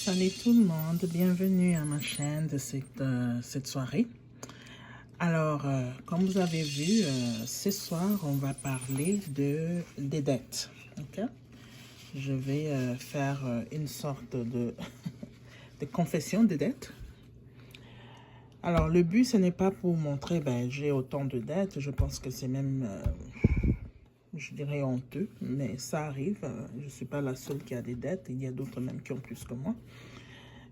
Salut tout le monde, bienvenue à ma chaîne de cette soirée. Alors, comme vous avez vu, ce soir, on va parler des dettes. Ok. Je vais faire une sorte de confession des dettes. Alors, le but, ce n'est pas pour montrer, j'ai autant de dettes. Je pense que c'est même, je dirais, honteux, mais ça arrive. Je ne suis pas la seule qui a des dettes. Il y a d'autres même qui ont plus que moi.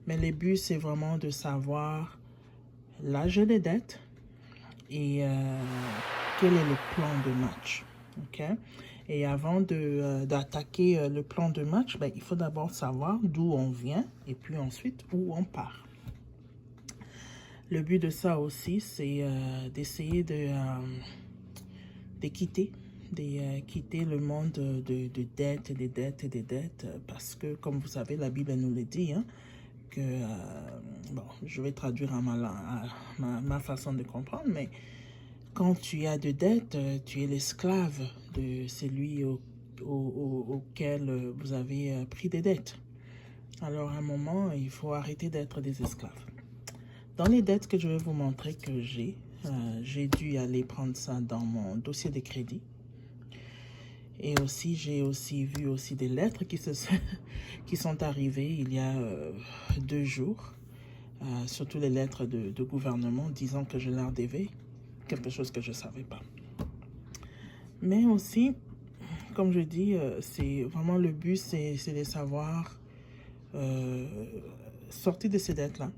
Mais le but, c'est vraiment de savoir l'âge des dettes et quel est le plan de match. Ok. Et avant d'attaquer le plan de match, il faut d'abord savoir d'où on vient et puis ensuite où on part. Le but de ça aussi, c'est d'essayer de quitter le monde de dettes et des dettes et des dettes parce que, comme vous savez, la Bible nous le dit, hein, que, bon, je vais traduire à ma façon de comprendre, mais quand tu as de dettes, tu es l'esclave de celui auquel vous avez pris des dettes. Alors, à un moment, il faut arrêter d'être des esclaves. Dans les dettes que je vais vous montrer que j'ai dû aller prendre ça dans mon dossier de crédit. Et aussi, j'ai aussi vu aussi des lettres qui sont arrivées il y a 2 jours. Surtout les lettres de gouvernement disant que je leur devais quelque chose que je ne savais pas. Mais aussi, comme je dis, c'est vraiment le but, c'est de savoir sortir de ces dettes-là.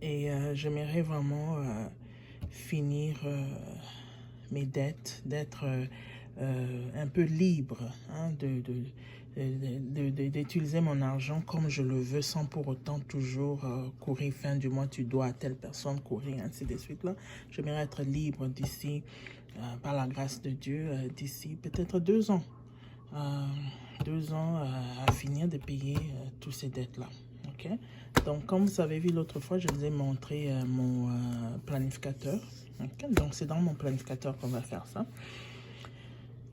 Et j'aimerais vraiment finir mes dettes, d'être un peu libre, hein, d'utiliser mon argent comme je le veux sans pour autant toujours courir fin du mois, tu dois à telle personne courir, ainsi de suite. Là, j'aimerais être libre d'ici, par la grâce de Dieu, d'ici peut-être 2 ans. 2 ans à finir de payer toutes ces dettes-là. Ok. Donc, comme vous avez vu l'autre fois, je vous ai montré mon planificateur. Okay. Donc, c'est dans mon planificateur qu'on va faire ça.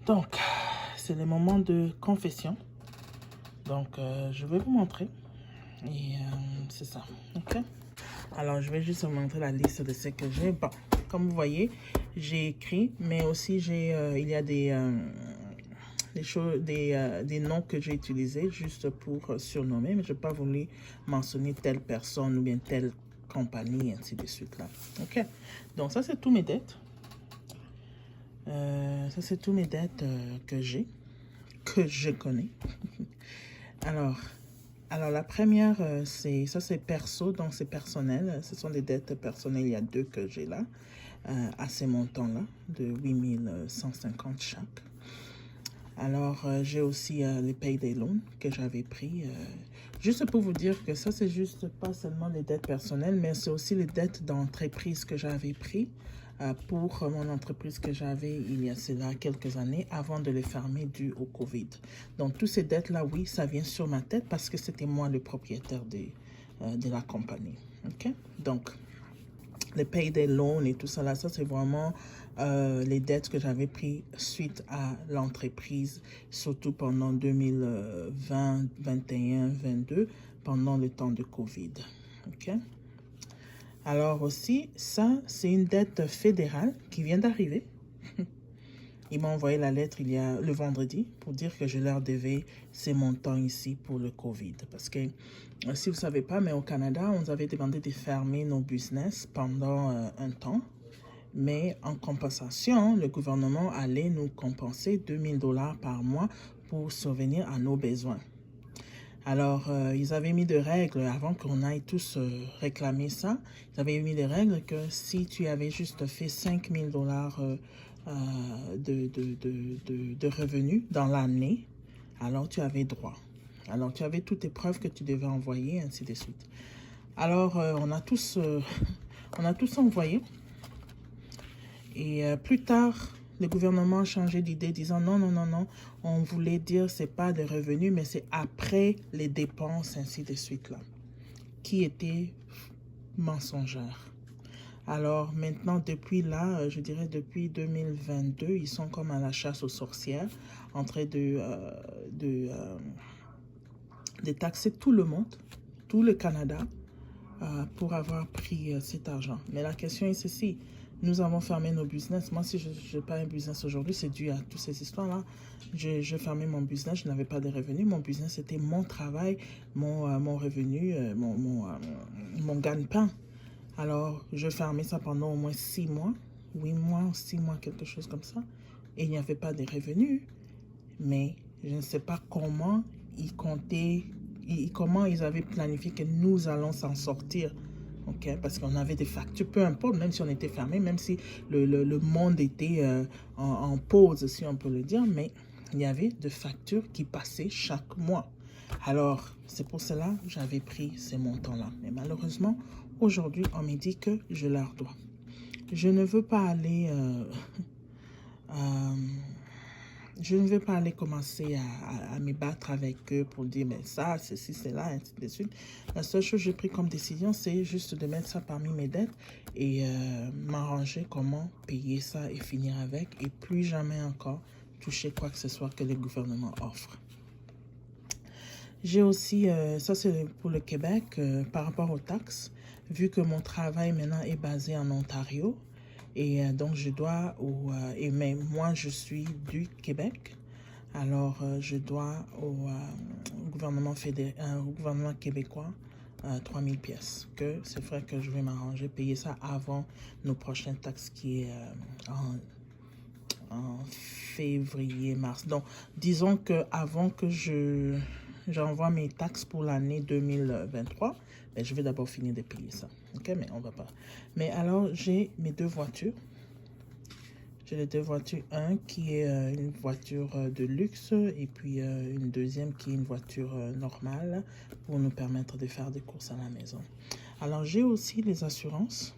Donc, c'est le moment de confession. Donc, je vais vous montrer. Et c'est ça. Ok. Alors, je vais juste vous montrer la liste de ce que j'ai. Bon, comme vous voyez, j'ai écrit, mais aussi il y a des noms que j'ai utilisés juste pour surnommer, mais je n'ai pas voulu mentionner telle personne ou bien telle compagnie, et ainsi de suite là. Ok. Donc, ça, c'est tous mes dettes. Ça, c'est tous mes dettes que je connais. Alors, la première, c'est perso, donc c'est personnel. Ce sont des dettes personnelles. Il y a 2 que j'ai là, à ces montants-là, de 8150 chaque. Alors, j'ai aussi les payday loans que j'avais pris. Juste pour vous dire que ça, c'est juste pas seulement les dettes personnelles, mais c'est aussi les dettes d'entreprise que j'avais pris pour mon entreprise que j'avais il y a cela quelques années avant de les fermer dû au Covid. Donc, toutes ces dettes-là, oui, ça vient sur ma tête parce que c'était moi le propriétaire de la compagnie. OK? Donc, les payday loans et tout ça là, ça c'est vraiment les dettes que j'avais prises suite à l'entreprise, surtout pendant 2020, 21, 22, pendant le temps de Covid. OK? Alors aussi, ça, c'est une dette fédérale qui vient d'arriver. Ils m'ont envoyé la lettre le vendredi pour dire que je leur devais ces montants ici pour le Covid. Parce que, si vous ne savez pas, mais au Canada, on nous avait demandé de fermer nos business pendant un temps. Mais en compensation, le gouvernement allait nous compenser 2000 $ par mois pour subvenir à nos besoins. Alors, ils avaient mis des règles avant qu'on aille tous réclamer ça. Ils avaient mis des règles que si tu avais juste fait 5000 $ de revenus dans l'année, alors tu avais droit. Alors, tu avais toutes tes preuves que tu devais envoyer, ainsi de suite. Alors, on a tous envoyé. Et plus tard, le gouvernement a changé d'idée, disant non, on voulait dire c'est pas des revenus, mais c'est après les dépenses, ainsi de suite là, qui était mensongère. Alors maintenant, depuis là, je dirais depuis 2022, ils sont comme à la chasse aux sorcières, en train détaxer tout le monde, tout le Canada, pour avoir pris cet argent. Mais la question est ceci, nous avons fermé nos business. Moi, si je n'ai pas un business aujourd'hui, c'est dû à toutes ces histoires-là. Je fermé mon business, je n'avais pas de revenus. Mon business, c'était mon travail, mon revenu, mon gagne-pain. Alors, je fermais ça pendant au moins 6 mois, 8 mois, 6 mois, quelque chose comme ça. Et il n'y avait pas de revenus. Mais je ne sais pas comment ils comptaient, comment ils avaient planifié que nous allons s'en sortir. Okay? Parce qu'on avait des factures, peu importe, même si on était fermé, même si le monde était en pause, si on peut le dire, mais il y avait des factures qui passaient chaque mois. Alors, c'est pour cela que j'avais pris ces montants-là. Mais malheureusement, aujourd'hui, on me dit que je leur dois. Je ne veux pas aller... je ne vais pas aller commencer à me battre avec eux pour dire mais ça, ceci, c'est là, ainsi de suite. La seule chose que j'ai pris comme décision, c'est juste de mettre ça parmi mes dettes et m'arranger comment payer ça et finir avec et plus jamais encore toucher quoi que ce soit que le gouvernement offre. J'ai aussi, ça c'est pour le Québec, par rapport aux taxes, vu que mon travail maintenant est basé en Ontario, et donc je dois, mais moi je suis du Québec, alors je dois au gouvernement au gouvernement québécois 3000 pièces, que c'est vrai que je vais m'arranger, payer ça avant nos prochaines taxes qui est en février, mars. Donc disons que avant que j'envoie mes taxes pour l'année 2023, ben, je vais d'abord finir de payer ça. Ok, mais on va pas. Mais alors, j'ai mes 2 voitures. J'ai les 2 voitures. Un qui est une voiture de luxe et puis une deuxième qui est une voiture normale pour nous permettre de faire des courses à la maison. Alors, j'ai aussi les assurances.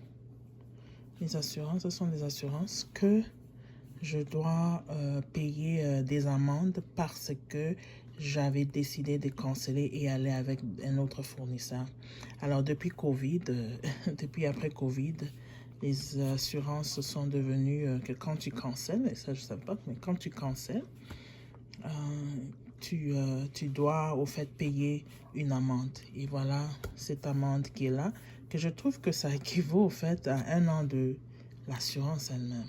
Les assurances, ce sont des assurances que je dois payer des amendes parce que j'avais décidé de canceller et aller avec un autre fournisseur. Alors, depuis Covid, depuis après Covid, les assurances sont devenues que quand tu cancelles, et ça je ne savais pas, mais quand tu cancelles, tu dois au fait payer une amende. Et voilà cette amende qui est là, que je trouve que ça équivaut au fait à 1 an de l'assurance elle-même.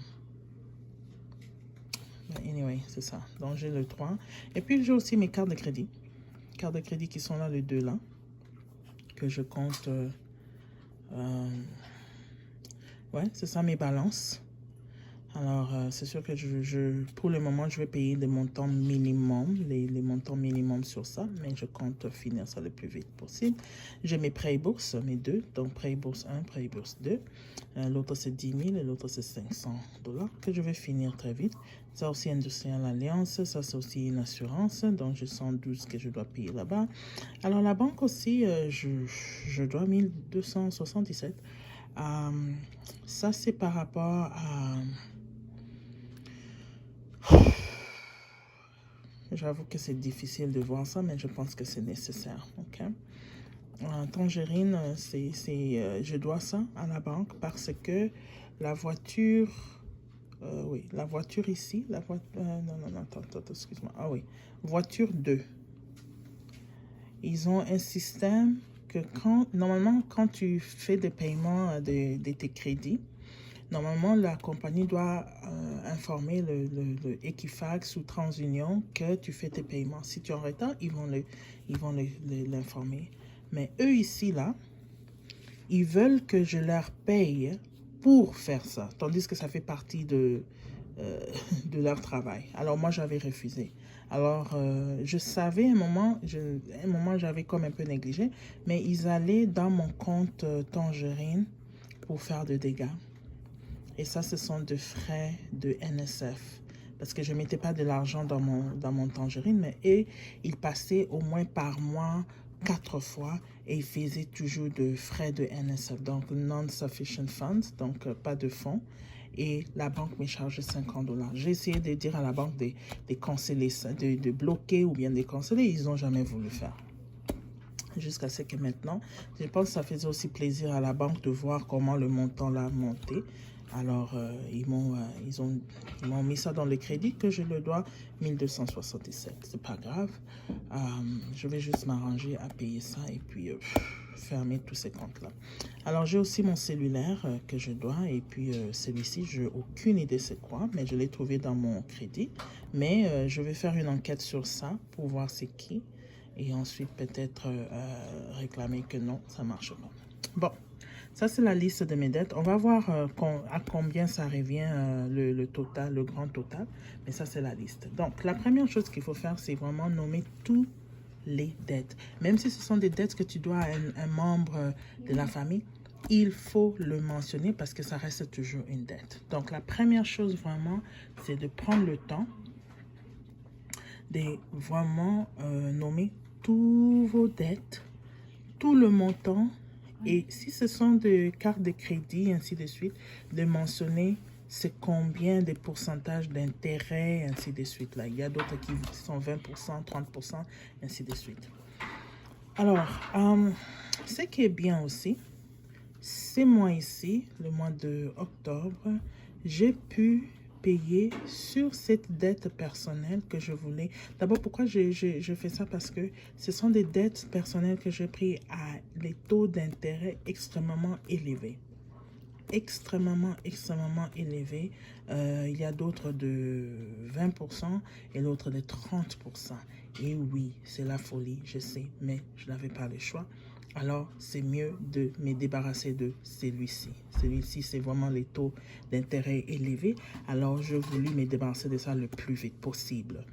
Anyway, c'est ça. Donc, j'ai le 3. Et puis, j'ai aussi mes cartes de crédit. Cartes de crédit qui sont là, les 2 là. Que je compte. Ouais, c'est ça mes balances. Alors, c'est sûr que pour le moment, je vais payer des montants minimum, les montants minimum sur ça, mais je compte finir ça le plus vite possible. J'ai mes prêts et bourses, mes 2, donc prêts et bourse 1, prêts et bourse 2. L'autre, c'est 10 000 et l'autre, c'est 500 $ que je vais finir très vite. Ça aussi, Industrial Alliance, ça, c'est aussi une assurance, donc j'ai 112 que je dois payer là-bas. Alors, la banque aussi, je dois 1277. Ça, c'est par rapport à... J'avoue que c'est difficile de voir ça, mais je pense que c'est nécessaire. Ok. Tangerine, je dois ça à la banque parce que la voiture, oui, la voiture ici, non, attends, excuse-moi. Ah oui, voiture 2. Ils ont un système que normalement, quand tu fais des paiements de tes crédits, normalement, la compagnie doit informer le Equifax ou TransUnion que tu fais tes paiements. Si tu es en retard, ils vont l'informer. Mais eux ici, là, ils veulent que je leur paye pour faire ça, tandis que ça fait partie de leur travail. Alors moi, j'avais refusé. Alors, je savais un moment, j'avais comme un peu négligé, mais ils allaient dans mon compte Tangerine pour faire des dégâts. Et ça, ce sont des frais de NSF. Parce que je ne mettais pas de l'argent dans mon Tangerine, mais ils passaient au moins par mois 4 fois et ils faisaient toujours de frais de NSF. Donc, non-sufficient funds, donc pas de fonds. Et la banque me chargeait 50 $. J'ai essayé de dire à la banque de canceller ça, de bloquer ou bien de canceller. Ils n'ont jamais voulu faire. Jusqu'à ce que maintenant, je pense que ça faisait aussi plaisir à la banque de voir comment le montant l'a monté. Alors, ils m'ont mis ça dans le crédit que je le dois 1277. C'est pas grave. Je vais juste m'arranger à payer ça et puis fermer tous ces comptes-là. Alors, j'ai aussi mon cellulaire que je dois et puis celui-ci, je n'ai aucune idée c'est quoi, mais je l'ai trouvé dans mon crédit. Mais je vais faire une enquête sur ça pour voir c'est qui et ensuite peut-être réclamer que non, ça ne marche pas. Bon. Ça, c'est la liste de mes dettes. On va voir à combien ça revient le total, le grand total. Mais ça, c'est la liste. Donc, la première chose qu'il faut faire, c'est vraiment nommer tous les dettes. Même si ce sont des dettes que tu dois à un membre de la famille, il faut le mentionner parce que ça reste toujours une dette. Donc, la première chose vraiment, c'est de prendre le temps de vraiment nommer tous vos dettes, tout le montant. Et si ce sont des cartes de crédit, ainsi de suite, de mentionner c'est combien de pourcentages d'intérêt, ainsi de suite. Là, il y a d'autres qui sont 20%, 30%, ainsi de suite. Alors, ce qui est bien aussi, ces mois ici, le mois de octobre, j'ai pu payer sur cette dette personnelle que je voulais. D'abord, pourquoi je fais ça? Parce que ce sont des dettes personnelles que j'ai prises à des taux d'intérêt extrêmement élevés. Extrêmement élevés. Il y a d'autres de 20% et l'autre de 30%. Et oui, c'est la folie, je sais, mais je n'avais pas le choix. Alors, c'est mieux de me débarrasser de celui-ci. Celui-ci, c'est vraiment les taux d'intérêt élevés. Alors, je voulais me débarrasser de ça le plus vite possible.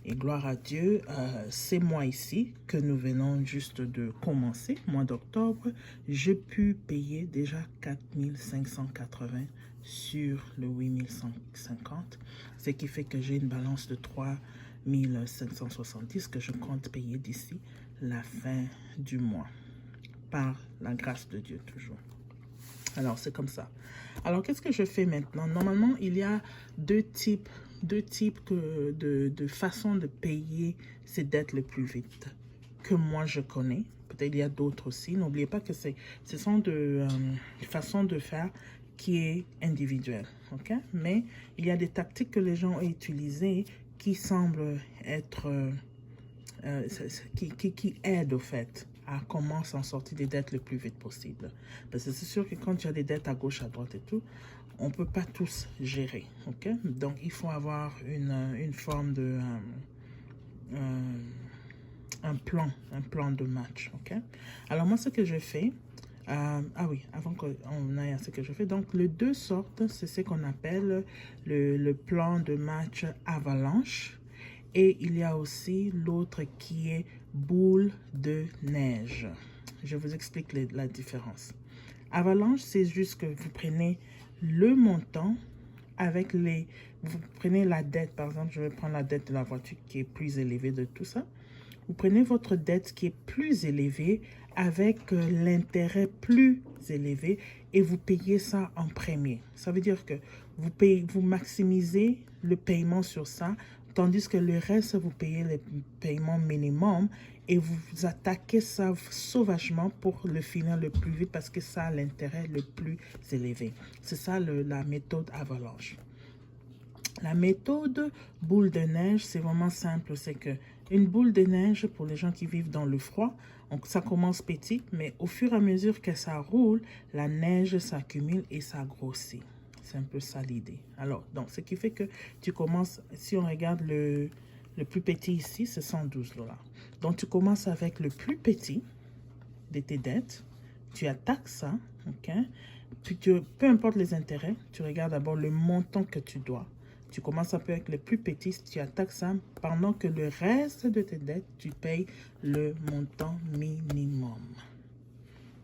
Et gloire à Dieu, ces mois ici que nous venons juste de commencer, mois d'octobre, j'ai pu payer déjà 4 580 sur le 8 150, ce qui fait que j'ai une balance de 3 570 que je compte payer d'ici la fin du mois. Par la grâce de Dieu, toujours. Alors, c'est comme ça. Alors, qu'est-ce que je fais maintenant? Normalement, il y a deux types de façons de payer ces dettes le plus vite que moi, je connais. Peut-être il y a d'autres aussi. N'oubliez pas que ce sont de façons de faire qui est individuelle. OK? Mais il y a des tactiques que les gens ont utilisées qui semblent être... qui aident, au fait, à comment s'en sortir des dettes le plus vite possible. Parce que c'est sûr que quand tu as des dettes à gauche, à droite et tout, on ne peut pas tous gérer. OK? Donc, il faut avoir une forme de... un plan de match. OK? Alors, moi, ce que je fais... ah oui, avant qu'on aille à ce que je fais. Donc, les deux sortes, c'est ce qu'on appelle le plan de match avalanche. Et il y a aussi l'autre qui est boule de neige. Je vous explique la différence. Avalanche, c'est juste que vous prenez le montant avec les... Vous prenez la dette, par exemple, je vais prendre la dette de la voiture qui est plus élevée de tout ça. Vous prenez votre dette qui est plus élevée avec l'intérêt plus élevé et vous payez ça en premier. Ça veut dire que vous maximisez le paiement sur ça, tandis que le reste, vous payez le paiement minimum et vous attaquez ça sauvagement pour le finir le plus vite parce que ça a l'intérêt le plus élevé. C'est ça la méthode avalanche. La méthode boule de neige, c'est vraiment simple. C'est que une boule de neige, pour les gens qui vivent dans le froid, donc ça commence petit, mais au fur et à mesure que ça roule, la neige s'accumule et ça grossit. C'est un peu ça l'idée. Alors, donc, ce qui fait que tu commences, si on regarde le plus petit ici, c'est 112 $. Donc, tu commences avec le plus petit de tes dettes. Tu attaques ça, OK? Puis, peu importe les intérêts, tu regardes d'abord le montant que tu dois. Tu commences un peu avec le plus petit, tu attaques ça, pendant que le reste de tes dettes, tu payes le montant minimum.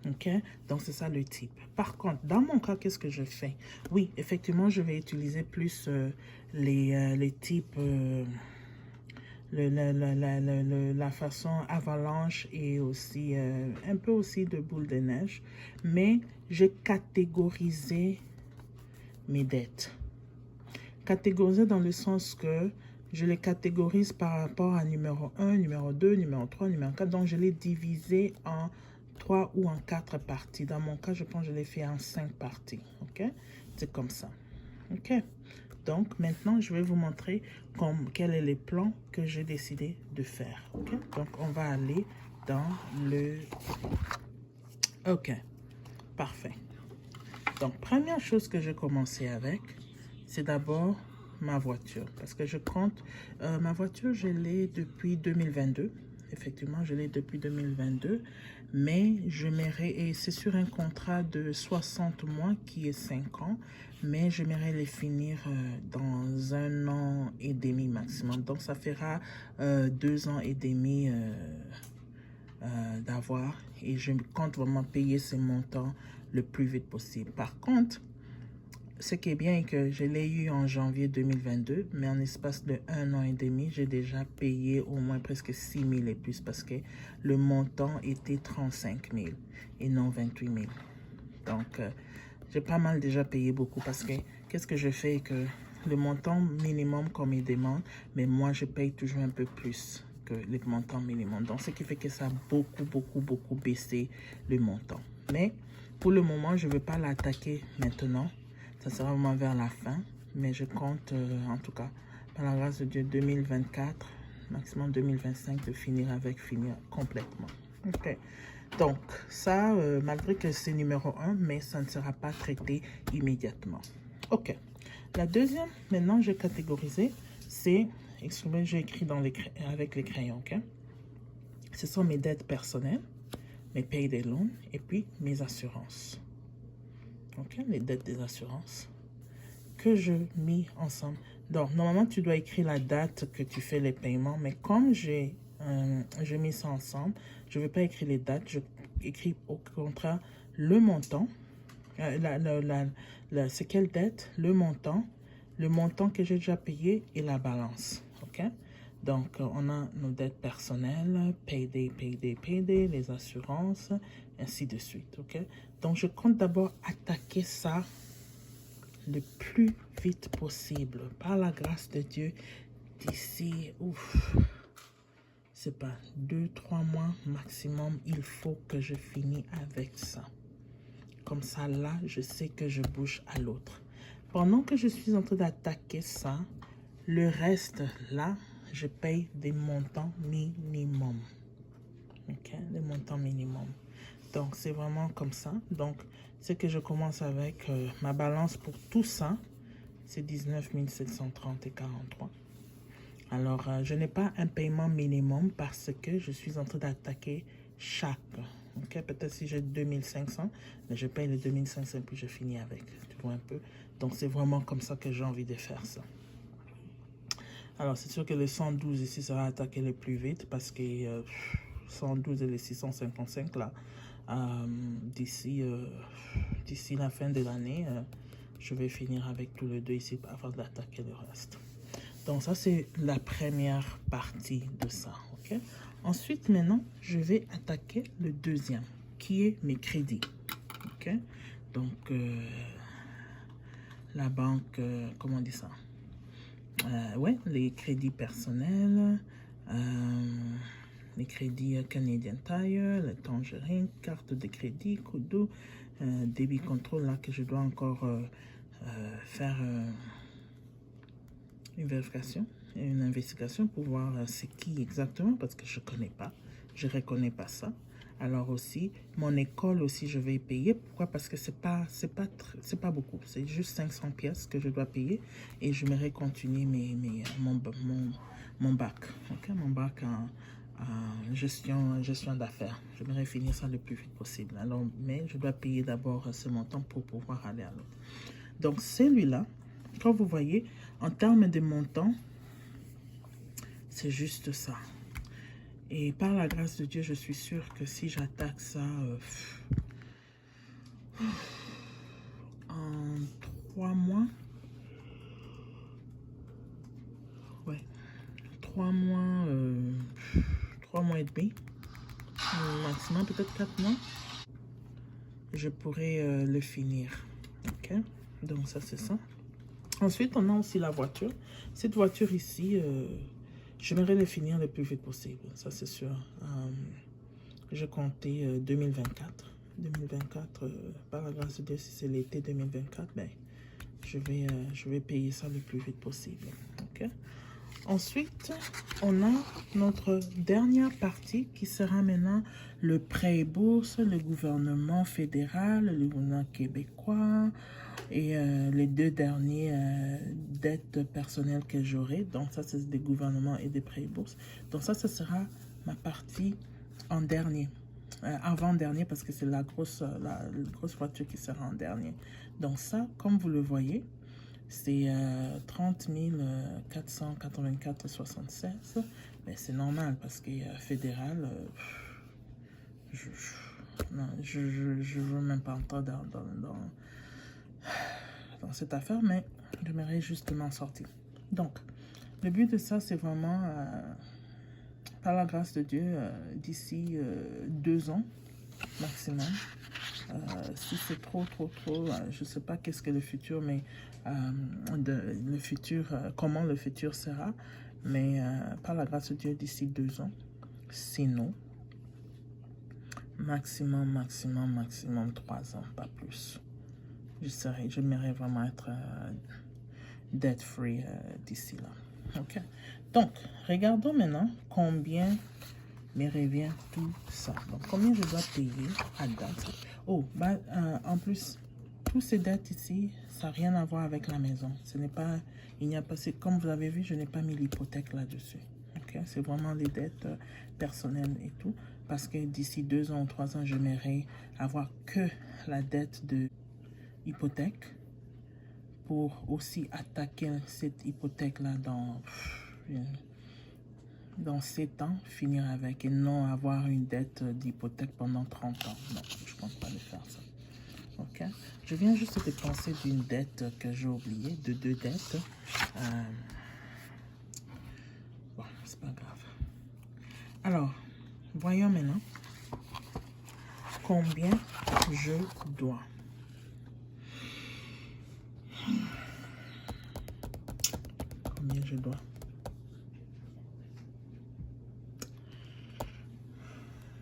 OK? Donc, c'est ça le type. Par contre, dans mon cas, qu'est-ce que je fais? Oui, effectivement, je vais utiliser plus les types, la façon avalanche et aussi un peu aussi de boule de neige. Mais j'ai catégorisé mes dettes. Catégorisé dans le sens que je les catégorise par rapport à numéro 1, numéro 2, numéro 3, numéro 4. Donc, je les divisé en 3 ou en 4 parties. Dans mon cas, je pense que je l'ai fait en 5 parties. OK? c'est comme ça. OK? Donc, maintenant, je vais vous montrer quel est le plan que j'ai décidé de faire. OK? Donc, on va aller dans le... OK, parfait. Donc, première chose que j'ai commencé avec, c'est d'abord ma voiture. Parce que je compte... ma voiture, je l'ai depuis 2022. Effectivement, je l'ai depuis 2022. Mais et c'est sur un contrat de 60 mois qui est 5 ans. Mais j'aimerais les finir dans 1 an et demi maximum. Donc, ça fera 2 ans et demi d'avoir. Et je compte vraiment payer ces montants le plus vite possible. Par contre, ce qui est bien est que je l'ai eu en janvier 2022, mais en espace de 1 an et demi, j'ai déjà payé au moins presque 6 000 et plus parce que le montant était 35 000 et non 28 000. Donc, j'ai pas mal déjà payé beaucoup parce que qu'est-ce que je fais que le montant minimum qu'on me demande, mais moi, je paye toujours un peu plus que le montant minimum. Donc, ce qui fait que ça a beaucoup baissé le montant. Mais pour le moment, je ne veux pas l'attaquer maintenant. Ça sera vraiment vers la fin. Mais je compte, en tout cas, par la grâce de Dieu, 2024, maximum 2025, de finir complètement. OK. Donc, ça, malgré que c'est numéro 1, mais ça ne sera pas traité immédiatement. OK. La deuxième, maintenant, j'ai catégorisé, c'est, excusez-moi, j'ai écrit avec les crayons, OK? Ce sont mes dettes personnelles, mes payes des loans, et puis mes assurances. OK? Les dettes des assurances que je mis ensemble. Donc, normalement, tu dois écrire la date que tu fais les paiements, mais comme j'ai mis ça ensemble, je ne vais pas écrire les dates, je écris au contraire le montant, c'est quelle dette, le montant que j'ai déjà payé et la balance. OK? Donc, on a nos dettes personnelles, payday, les assurances, ainsi de suite. OK? Donc, je compte d'abord attaquer ça le plus vite possible. Par la grâce de Dieu, d'ici, c'est pas 2-3 mois maximum, il faut que je finisse avec ça. Comme ça, là, je sais que je bouge à l'autre. Pendant que je suis en train d'attaquer ça, le reste, là, je paye des montants minimum. OK? Des montants minimum. Donc, c'est vraiment comme ça. Donc, c'est que je commence avec ma balance pour tout ça. C'est 19 730 et 43. Alors, je n'ai pas un paiement minimum parce que je suis en train d'attaquer chaque. OK? Peut-être si j'ai 2500, mais je paye les 2500 puis je finis avec. Tu vois un peu? Donc, c'est vraiment comme ça que j'ai envie de faire ça. Alors, c'est sûr que le 112 ici sera attaqué le plus vite parce que 112 et les 655 là, d'ici la fin de l'année, je vais finir avec tous les deux ici avant d'attaquer le reste. Donc ça, c'est la première partie de ça. OK? Ensuite, maintenant, je vais attaquer le deuxième, qui est mes crédits. OK? Donc, la banque, comment on dit ça? Ouais, les crédits personnels, les crédits Canadian Tire, le Tangerine, carte de crédit, Kudu, débit contrôle là que je dois encore faire une vérification et une investigation pour voir c'est qui exactement parce que je connais pas, je reconnais pas ça. Alors aussi, mon école aussi, je vais payer. Pourquoi? Parce que c'est pas beaucoup. C'est juste 500 pièces que je dois payer et je vais continuer mon bac. OK? Mon bac en gestion d'affaires. Je vais finir ça le plus vite possible. Alors, mais je dois payer d'abord ce montant pour pouvoir aller à l'autre. Donc, celui-là, quand vous voyez, en termes de montant, c'est juste ça. Et par la grâce de Dieu, je suis sûre que si j'attaque ça en 3 mois, ouais, 3 mois, 3 mois et demi, maximum peut-être 4 mois, je pourrais le finir. OK? Donc ça, c'est ça. Ensuite, on a aussi la voiture. Cette voiture ici, j'aimerais le finir le plus vite possible, ça c'est sûr. Je comptais 2024. 2024, par la grâce de Dieu, si c'est l'été 2024, ben, je vais payer ça le plus vite possible. Ok. Ensuite, on a notre dernière partie qui sera maintenant le prêt et bourse, le gouvernement fédéral, le gouvernement québécois et les deux derniers dettes personnelles que j'aurai. Donc ça, c'est des gouvernements et des prêts et bourses. Donc ça, ce sera ma partie en dernier. Avant-dernier parce que c'est la grosse voiture qui sera en dernier. Donc ça, comme vous le voyez, c'est 30 484,76. Mais c'est normal parce que fédéral, je veux même pas entrer dans cette affaire, mais j'aimerais justement sortir. Donc, le but de ça, c'est vraiment, par la grâce de Dieu, d'ici 2 ans maximum. Si c'est trop, je sais pas qu'est-ce que le futur, mais le futur, comment le futur sera, mais par la grâce de Dieu, d'ici 2 ans, sinon, maximum 3 ans, pas plus. J'aimerais vraiment être debt free d'ici là. Ok. Donc, regardons maintenant combien me revient tout ça. Donc, combien je dois payer à date. Oh, bah, en plus, tous ces dettes ici, ça n'a rien à voir avec la maison. Ce n'est pas, il n'y a pas, comme vous avez vu, je n'ai pas mis l'hypothèque là-dessus. Ok, c'est vraiment les dettes personnelles et tout. Parce que d'ici 2 ans ou 3 ans, j'aimerais avoir que la dette de hypothèque pour aussi attaquer cette hypothèque-là dans 7 ans, finir avec et non avoir une dette d'hypothèque pendant 30 ans. Non, je ne compte pas le faire ça. Ok. Je viens juste de penser d'une dette que j'ai oubliée, de 2 dettes. Bon, c'est pas grave. Alors, voyons maintenant combien je dois. Combien je dois.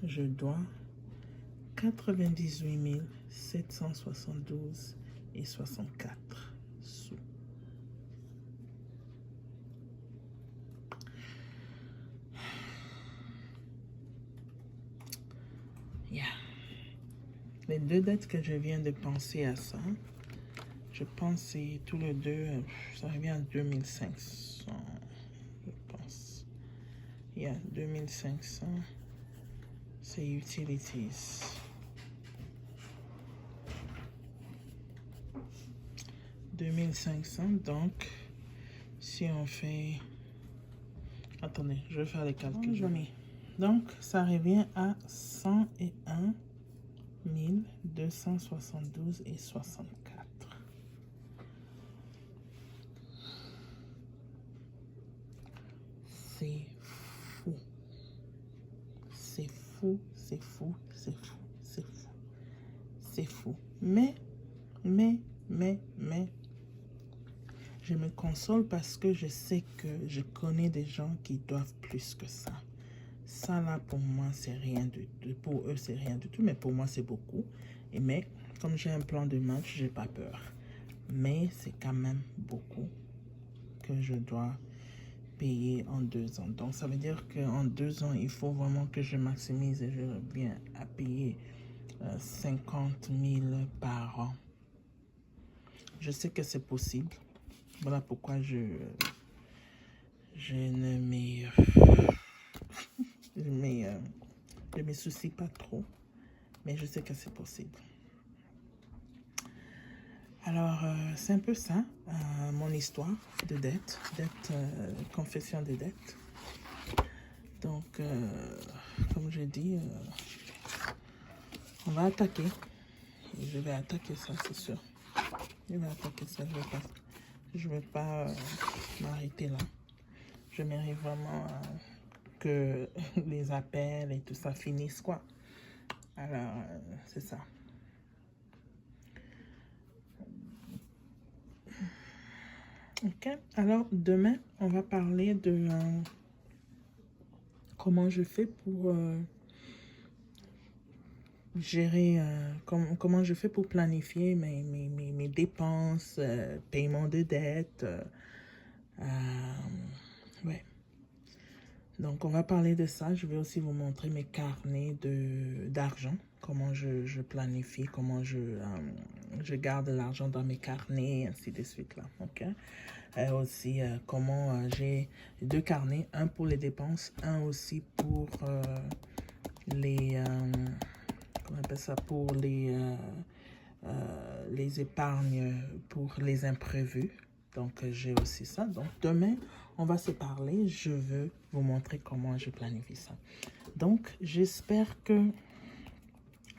Je dois 98 772 et 64 sous. Yeah. Les 2 dettes que je viens de penser à ça, je pense que c'est tous les deux, ça revient à 2500, je pense. Yeah, 2500, c'est utilities. 2500, donc, si on fait... Attendez, je vais faire les calculs. Donc, ça revient à 101 272 et 64. C'est fou. C'est fou, c'est fou, c'est fou, c'est fou. C'est fou. Mais, je me console parce que je sais que je connais des gens qui doivent plus que ça. Ça là, pour moi, c'est rien du tout. Pour eux, c'est rien du tout, mais pour moi, c'est beaucoup. Mais, comme j'ai un plan de match, j'ai pas peur. Mais c'est quand même beaucoup que je dois payer en 2 ans. Donc, ça veut dire qu'en 2 ans, il faut vraiment que je maximise et je reviens à payer 50 000 par an. Je sais que c'est possible. Voilà pourquoi je ne me soucie pas trop. Mais je sais que c'est possible. Alors, c'est un peu ça, mon histoire de dette, confession de dette. Donc, comme je dis, on va attaquer. Je vais attaquer ça, c'est sûr. Je vais attaquer ça, je vais pas m'arrêter là. Je mérite vraiment que les appels et tout ça finissent, quoi. Alors, c'est ça. Ok, alors demain, on va parler de comment je fais gérer comment je fais pour planifier mes dépenses, paiement de dettes. Ouais. Donc, on va parler de ça. Je vais aussi vous montrer mes carnets d'argent, comment je planifie, comment je garde l'argent dans mes carnets, ainsi de suite. Là, ok? Aussi, comment j'ai 2 carnets, un pour les dépenses, un aussi pour les... comment on appelle ça? Pour les épargnes, pour les imprévus. Donc, j'ai aussi ça. Donc, demain, on va se parler. Je veux vous montrer comment je planifie ça. Donc, j'espère que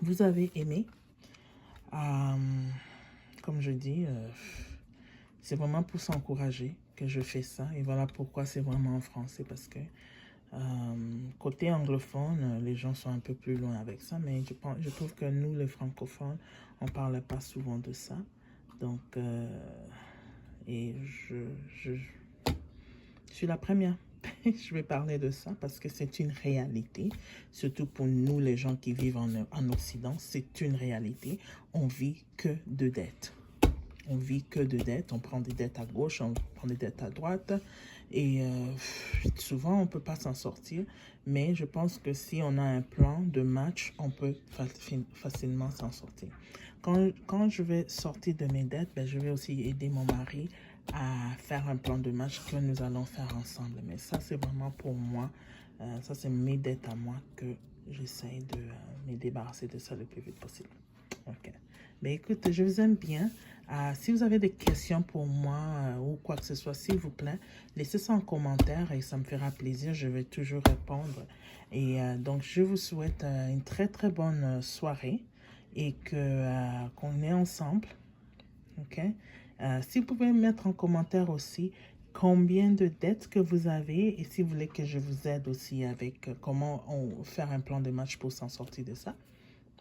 vous avez aimé. Comme je dis, c'est vraiment pour s'encourager que je fais ça. Et voilà pourquoi c'est vraiment en français. Parce que côté anglophone, les gens sont un peu plus loin avec ça. Mais je trouve que nous, les francophones, on ne parle pas souvent de ça. Donc, et je suis la première. Je vais parler de ça parce que c'est une réalité. Surtout pour nous, les gens qui vivent en Occident, c'est une réalité. On vit que de dettes. On vit que de dettes. On prend des dettes à gauche, on prend des dettes à droite. Et souvent, on ne peut pas s'en sortir. Mais je pense que si on a un plan de match, on peut facilement s'en sortir. Quand je vais sortir de mes dettes, ben, je vais aussi aider mon mari à faire un plan de match que nous allons faire ensemble. Mais ça, c'est vraiment pour moi. Ça, c'est mes dettes à moi que j'essaie de me débarrasser de ça le plus vite possible. Ok. Mais écoute, je vous aime bien. Si vous avez des questions pour moi ou quoi que ce soit, s'il vous plaît, laissez ça en commentaire et ça me fera plaisir. Je vais toujours répondre. Et donc, je vous souhaite une très, très bonne soirée et qu'on est ensemble. OK? Si vous pouvez mettre en commentaire aussi combien de dettes que vous avez et si vous voulez que je vous aide aussi avec comment faire un plan de match pour s'en sortir de ça,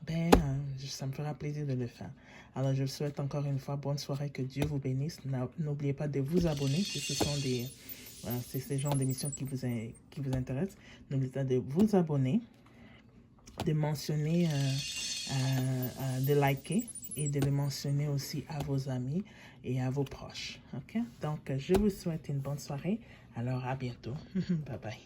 ben, ça me fera plaisir de le faire. Alors, je vous souhaite encore une fois bonne soirée, que Dieu vous bénisse. N'oubliez pas de vous abonner si ce sont c'est ce genre d'émissions qui vous intéressent. N'oubliez pas de vous abonner, de mentionner, de liker et de le mentionner aussi à vos amis et à vos proches. OK? Donc, je vous souhaite une bonne soirée. Alors, à bientôt. Bye bye.